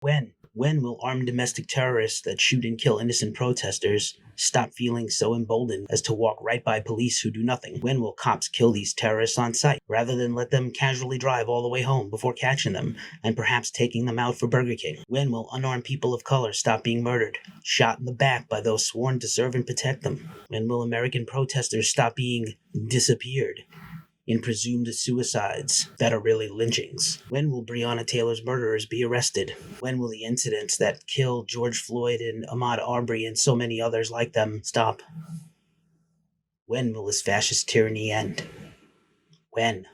When? When will armed domestic terrorists that shoot and kill innocent protesters stop feeling so emboldened as to walk right by police who do nothing? When will cops kill these terrorists on sight, rather than let them casually drive all the way home before catching them and perhaps taking them out for Burger King? When will unarmed people of color stop being murdered, shot in the back by those sworn to serve and protect them? When will American protesters stop being disappeared in presumed suicides that are really lynchings? When will Breonna Taylor's murderers be arrested? When will the incidents that killed George Floyd and Ahmaud Arbery and so many others like them stop? When will this fascist tyranny end? When?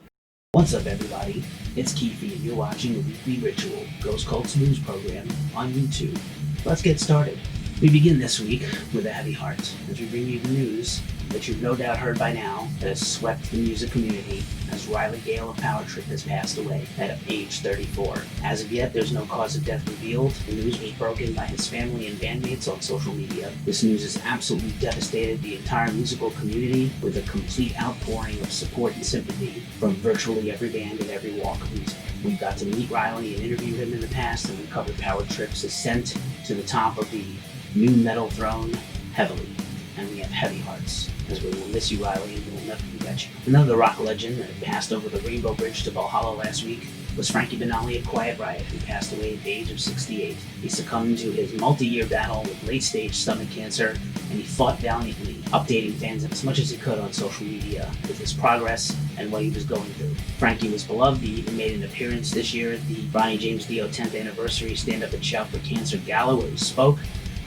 What's up, everybody? It's Keefe, and you're watching the Weekly Ritual, Ghost Cult's news program on YouTube. Let's get started. We begin this week with a heavy heart as we bring you the news that you've no doubt heard by now that has swept the music community as Riley Gale of Power Trip has passed away at age 34. As of yet, there's no cause of death revealed. The news was broken by his family and bandmates on social media. This news has absolutely devastated the entire musical community with a complete outpouring of support and sympathy from virtually every band and every walk of music. We got to meet Riley and interview him in the past, and we covered Power Trip's ascent to the top of the new metal throne heavily. And we have heavy hearts, as we will miss you, Riley, and we will never forget you. Another rock legend that passed over the Rainbow Bridge to Valhalla last week was Frankie Banali of Quiet Riot, who passed away at the age of 68. He succumbed to his multi-year battle with late-stage stomach cancer, and he fought valiantly, updating fans as much as he could on social media with his progress and what he was going through. Frankie was beloved. He even made an appearance this year at the Ronnie James Dio 10th anniversary Stand Up and Shout for Cancer Gala, where he spoke.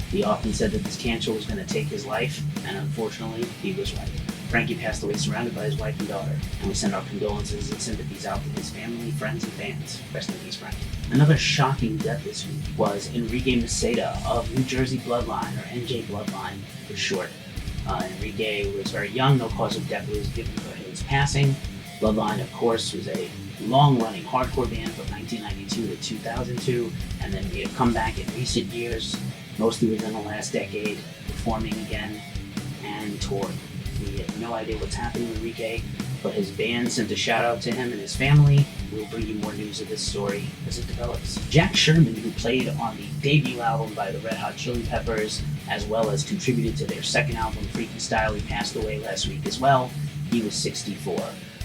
He often said that this cancer was going to take his life, and unfortunately, he was right. Frankie passed away surrounded by his wife and daughter, and we send our condolences and sympathies out to his family, friends, and fans. Rest in peace, Frankie. Another shocking death this week was Enrique Maceda of New Jersey Bloodline, or NJ Bloodline for short. Enrique was very young. No cause of death was given for his passing. Bloodline, of course, was a long-running hardcore band from 1992 to 2002, and then made a comeback in recent years, mostly within the last decade, performing again and touring. We have no idea what's happening with Enrique, but his band sent a shout out to him and his family. We'll bring you more news of this story as it develops. Jack Sherman, who played on the debut album by the Red Hot Chili Peppers, as well as contributed to their second album, Freaky Style, he passed away last week as well. He was 64.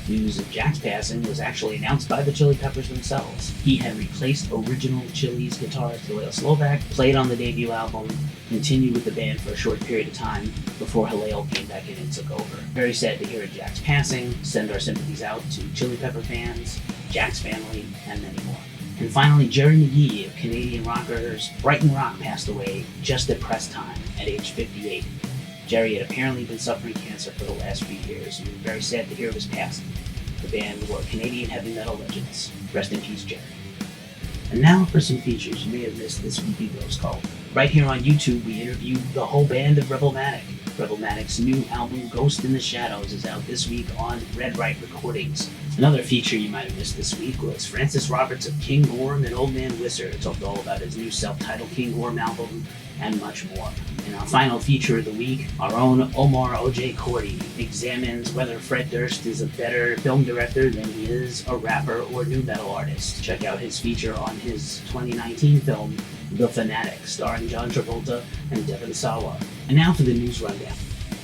News of Jack's passing was actually announced by the Chili Peppers themselves. He had replaced original Chili's guitarist Hillel Slovak, played on the debut album, continued with the band for a short period of time before Hillel came back in and took over. Very sad to hear of Jack's passing. Send our sympathies out to Chili Pepper fans, Jack's family, and many more. And finally, Jerry McGee of Canadian rockers Brighton Rock passed away just at press time at age 58. Jerry had apparently been suffering cancer for the last few years, and we were very sad to hear of his passing. The band were Canadian heavy metal legends. Rest in peace, Jerry. And now for some features you may have missed this weekly Ghost Cult. Right here on YouTube, we interviewed the whole band of Rebelmatic. Rebelmatic's new album, Ghost in the Shadows, is out this week on Red Right Recordings. Another feature you might have missed this week was Francis Roberts of King Gorm and Old Man Wisser talked all about his new self-titled King Gorm album and much more. In our final feature of the week, our own Omar O.J. Cordy examines whether Fred Durst is a better film director than he is a rapper or new metal artist. Check out his feature on his 2019 film, The Fanatic, starring John Travolta and Devon Sawa. And now for the news rundown.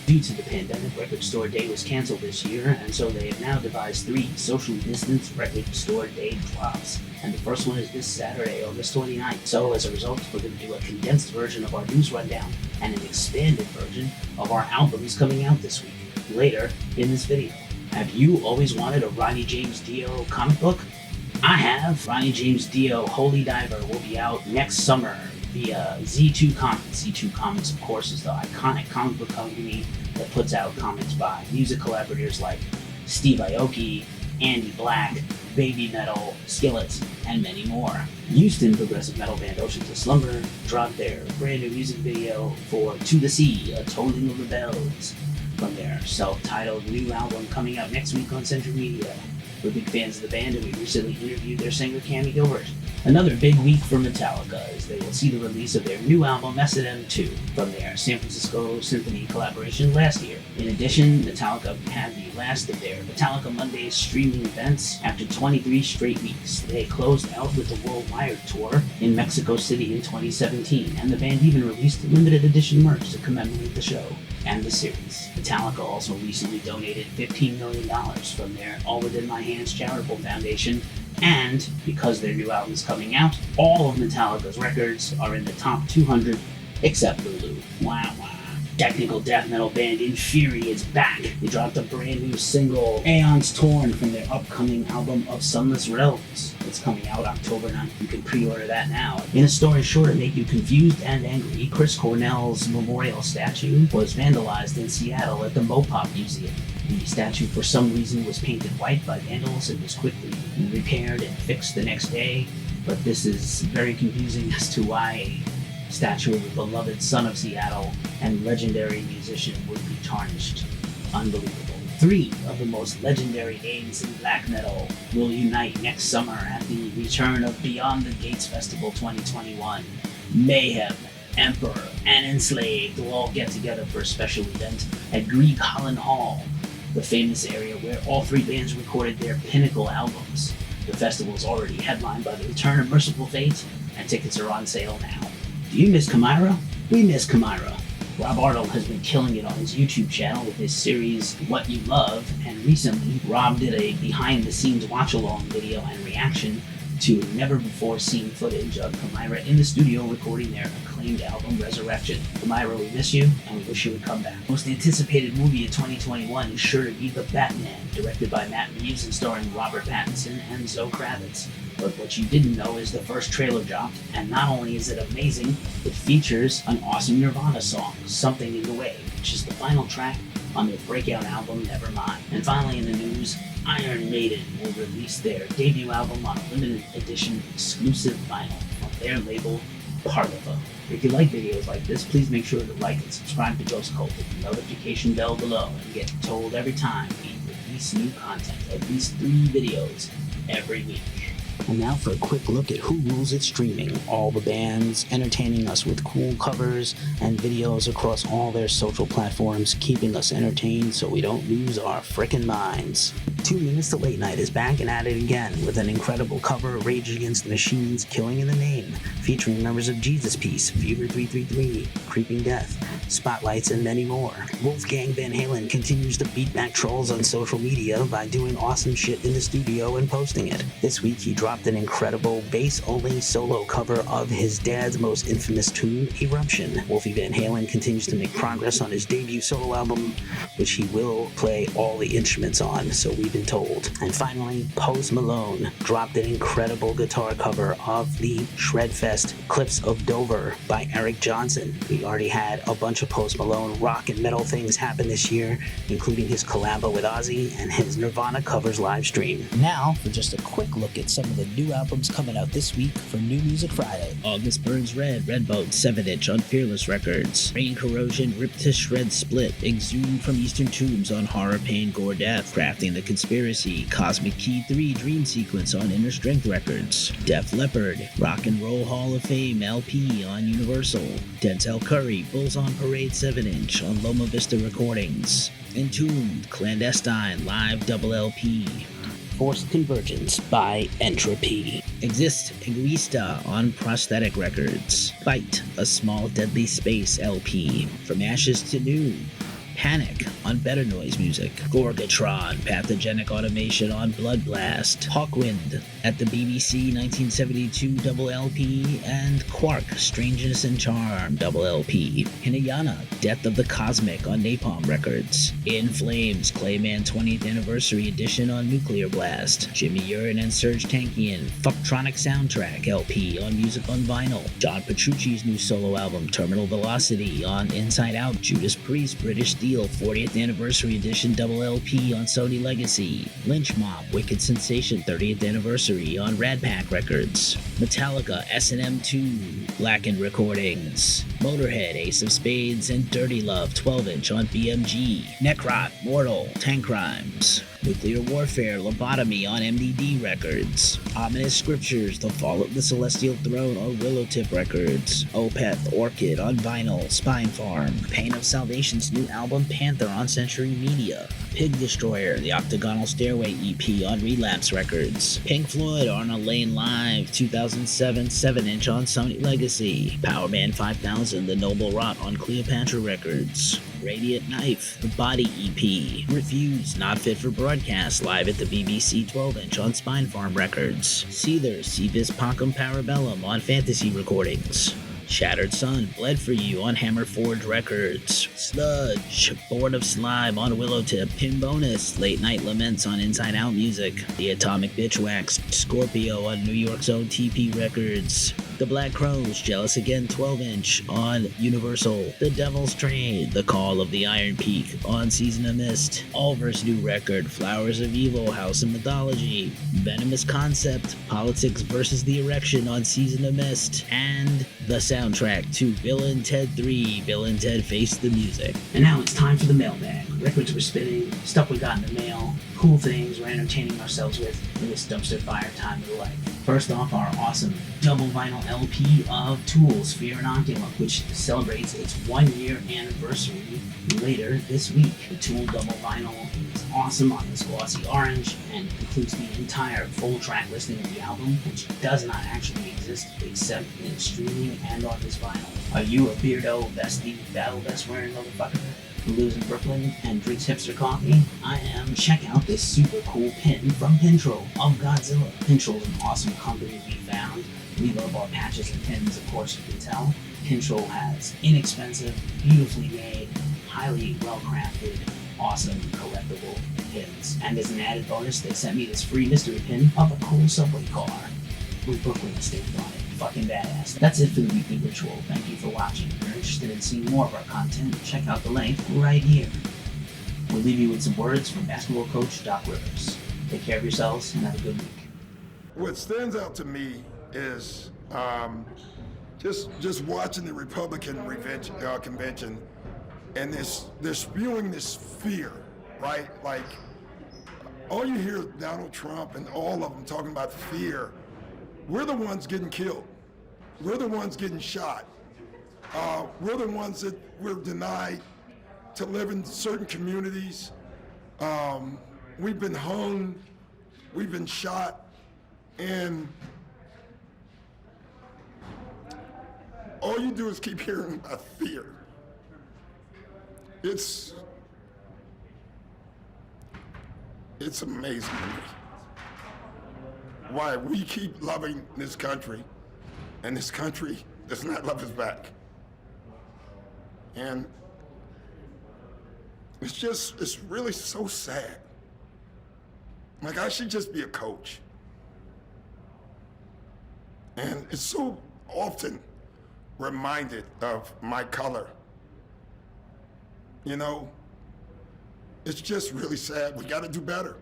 Due to the pandemic, Record Store Day was canceled this year, and so they have now devised 3 socially distanced Record Store Day drops. And the first one is this Saturday, August 29th. So as a result, we're going to do a condensed version of our news rundown and an expanded version of our albums coming out this week, later in this video. Have you always wanted a Ronnie James Dio comic book? I have. Ronnie James Dio Holy Diver will be out next summer via Z2 Comics. Z2 Comics, of course, is the iconic comic book company that puts out comics by music collaborators like Steve Aoki, Andy Black, Baby Metal, Skillets, and many more. Houston progressive metal band Oceans of Slumber dropped their brand new music video for To the Sea, A Tolling of the Bells, from their self-titled new album coming out next week on Central Media. We're big fans of the band, and we recently interviewed their singer Cammie Gilbert. Another big week for Metallica as they will see the release of their new album S&M 2 from their San Francisco Symphony collaboration last year. In addition, Metallica had the last of their Metallica Mondays streaming events after 23 straight weeks. They closed out with the Worldwide tour in Mexico City in 2017, and the band even released limited edition merch to commemorate the show and the series. Metallica also recently donated $15 million from their All Within My Hands charitable foundation. And because their new album is coming out, all of Metallica's records are in the top 200 except Lulu. Wow, wow. Technical death metal band Inferi is back. They dropped a brand new single, Aeons Torn, from their upcoming album of Sunless Realms. It's coming out October 9th. You can pre-order that now. In a story sure to make you confused and angry, Chris Cornell's memorial statue was vandalized in Seattle at the Mopop Museum. The statue, for some reason, was painted white by vandals and was quickly repaired and fixed the next day. But this is very confusing as to why a statue of the beloved son of Seattle and legendary musician would be tarnished. Unbelievable. 3 of the most legendary names in black metal will unite next summer at the return of Beyond the Gates Festival 2021. Mayhem, Emperor, and Enslaved will all get together for a special event at Greek Holland Hall, the famous area where all 3 bands recorded their pinnacle albums. The festival is already headlined by the return of Merciful Fate, and tickets are on sale now. Do you miss Chimera? We miss Chimera. Rob Arnold has been killing it on his YouTube channel with his series What You Love, and recently Rob did a behind-the-scenes watch-along video and reaction to never-before-seen footage of Chimera in the studio recording their acclaimed album Resurrection. Chimera, we miss you, and we wish you would come back. Most anticipated movie of 2021 is sure to be The Batman, directed by Matt Reeves and starring Robert Pattinson and Zoe Kravitz. But what you didn't know is the first trailer dropped, and not only is it amazing, it features an awesome Nirvana song, Something in the Way, which is the final track on their breakout album Nevermind. And finally in the news, Iron Maiden will release their debut album on a limited edition exclusive vinyl on their label Parliva. If you like videos like this, please make sure to like and subscribe to Ghost Cult with the notification bell below and get told every time we release new content, at least 3 videos every week. And now for a quick look at who rules at streaming. All the bands entertaining us with cool covers and videos across all their social platforms, keeping us entertained so we don't lose our frickin' minds. 2 Minutes to Late Night is back and at it again with an incredible cover of Rage Against the Machine's Killing in the Name, featuring members of Jesus Piece, Fever 333, Creeping Death, Spotlights, and many more. Wolfgang Van Halen continues to beat back trolls on social media by doing awesome shit in the studio and posting it. This week he dropped an incredible bass-only solo cover of his dad's most infamous tune, Eruption. Wolfie Van Halen continues to make progress on his debut solo album, which he will play all the instruments on, so we've been told. And finally, Post Malone dropped an incredible guitar cover of the Shredfest Cliffs of Dover by Eric Johnson. We already had a bunch of Post Malone rock and metal things happen this year, including his collabo with Ozzy and his Nirvana covers live stream. Now, for just a quick look at some of the new albums coming out this week for New Music Friday. August Burns Red, Redbone, 7-inch on Fearless Records. Rain Corrosion, Ripped to Shreds Split, Exhumed from Eastern Tombs on Horror, Pain, Gore, Death. Crafting the Conspiracy, Cosmic Key 3 Dream Sequence on Inner Strength Records. Def Leppard, Rock and Roll Hall of Fame LP on Universal. Denzel Curry, Bulls on Parade 7-inch on Loma Vista Recordings. Entombed, Clandestine, Live Double LP. Forced Convergence by Entropy. Exist, Egoista on Prosthetic Records. Fight, A Small Deadly Space LP. From Ashes to New. Panic on Better Noise Music. Gorgatron, Pathogenic Automation on Blood Blast. Hawkwind at the BBC 1972 double LP, and Quark, Strangeness and Charm double LP. Hinayana, Death of the Cosmic on Napalm Records. In Flames, Clayman 20th Anniversary Edition on Nuclear Blast. Jimmy Urine and Serge Tankian, Fucktronic Soundtrack LP on Music on Vinyl. John Petrucci's new solo album Terminal Velocity on Inside Out. Judas Priest, British Steel 40th Anniversary Edition double LP on Sony Legacy. Lynch Mob, Wicked Sensation 30th Anniversary on Rat Pack Records. Metallica S&M 2, Blackened Recordings. Motorhead, Ace of Spades, and Dirty Love 12-inch on BMG. Necrot, Mortal, Tank Crimes. Nuclear Warfare, Lobotomy on MDD Records. Ominous Scriptures, The Fall of the Celestial Throne on Willowtip Records. Opeth, Orchid on vinyl, Spine Farm. Pain of Salvation's new album Panther on Century Media. Pig Destroyer, The Octagonal Stairway EP on Relapse Records. Pink Floyd, Arnold Lane Live 2007 7-inch on Sony Legacy. Powerman 5000, The Noble Rot on Cleopatra Records. Radiant Knife, The Body EP. Refused, Not Fit for Broadcast, live at the BBC 12-inch on Spine Farm Records. Seether, Si Vis Pacem Parabellum on Fantasy Recordings. Shattered Sun, Bled for You on Hammer Forge Records. Sludge, Born of Slime on Willowtip. Pin Bonus, Late Night Laments on Inside Out Music. The Atomic Bitchwax, Scorpio on New York's own TP Records. The Black Crows, Jealous Again 12-inch on Universal. The Devil's Train, The Call of the Iron Peak on Season of Mist. Allverse new record, Flowers of Evil, House of Mythology. Venomous Concept, Politics vs. the Erection on Season of Mist. And the soundtrack to Bill and Ted 3, Bill and Ted Face the Music. And now it's time for the mailbag. Records we're spinning, stuff we got in the mail, cool things we're entertaining ourselves with in this dumpster fire time of life. First off, our awesome double vinyl LP of Tool's Fear Inoculum, which celebrates its 1-year anniversary later this week. The Tool double vinyl is awesome on this glossy orange and includes the entire full track listing of the album, which does not actually exist except in streaming and on this vinyl. Are you a beardo, vesty, battle vest wearing motherfucker who lives in Brooklyn and drinks hipster coffee? I am. Check out this super cool pin from Pintrol of Godzilla. Pintrol is an awesome company we found. We love our patches and pins, of course you can tell. Pintrol has inexpensive, beautifully made, highly well-crafted, awesome collectible pins. And as an added bonus, they sent me this free mystery pin of a cool subway car with Brooklyn stamped on it. Fucking badass. That's it for the weekly ritual. Thank you for watching. If you're interested in seeing more of our content, check out the link right here. We'll leave you with some words from basketball coach Doc Rivers. Take care of yourselves and have a good week. What stands out to me is just watching the Republican convention, and they're spewing this fear, right? Like, all you hear is Donald Trump and all of them talking about fear. We're the ones getting killed. We're the ones getting shot. We're the ones that we're denied to live in certain communities. We've been hung, we've been shot, and all you do is keep hearing about fear. It's amazing to me why we keep loving this country, and this country does not love us back. And it's really so sad. Like, I should just be a coach. And it's so often reminded of my color. You know, it's just really sad. We got to do better.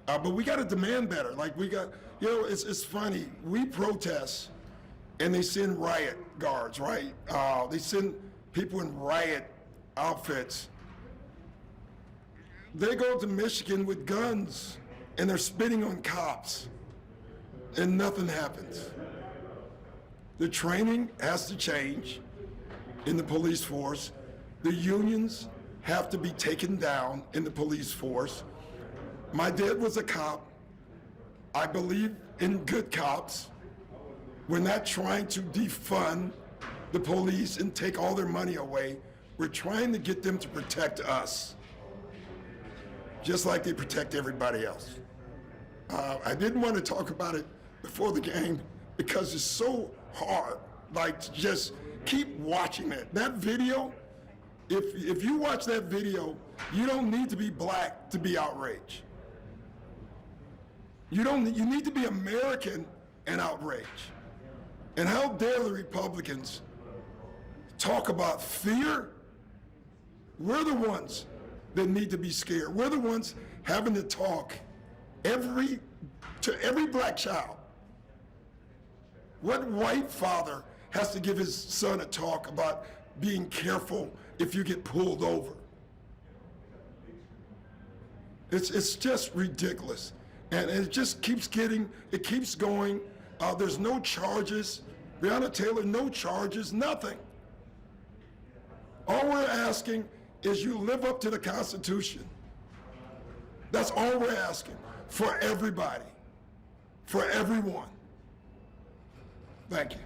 But we got to demand better. Like, we got, you know, it's funny. We protest and they send riot guards, right? They send people in riot outfits. They go to Michigan with guns and they're spitting on cops and nothing happens. The training has to change in the police force. The unions have to be taken down in the police force. My dad was a cop. I believe in good cops. We're not trying to defund the police and take all their money away. We're trying to get them to protect us, just like they protect everybody else. I didn't want to talk about it before the game because it's so hard, like, to just keep watching it. That video, if you watch that video, you don't need to be black to be outraged. You need to be American and outraged. And how dare the Republicans talk about fear? We're the ones that need to be scared. We're the ones having to talk to every black child. What white father has to give his son a talk about being careful if you get pulled over. It's just ridiculous. And it just keeps going. There's no charges. Breonna Taylor, no charges, nothing. All we're asking is you live up to the Constitution. That's all we're asking for everybody, for everyone. Thank you.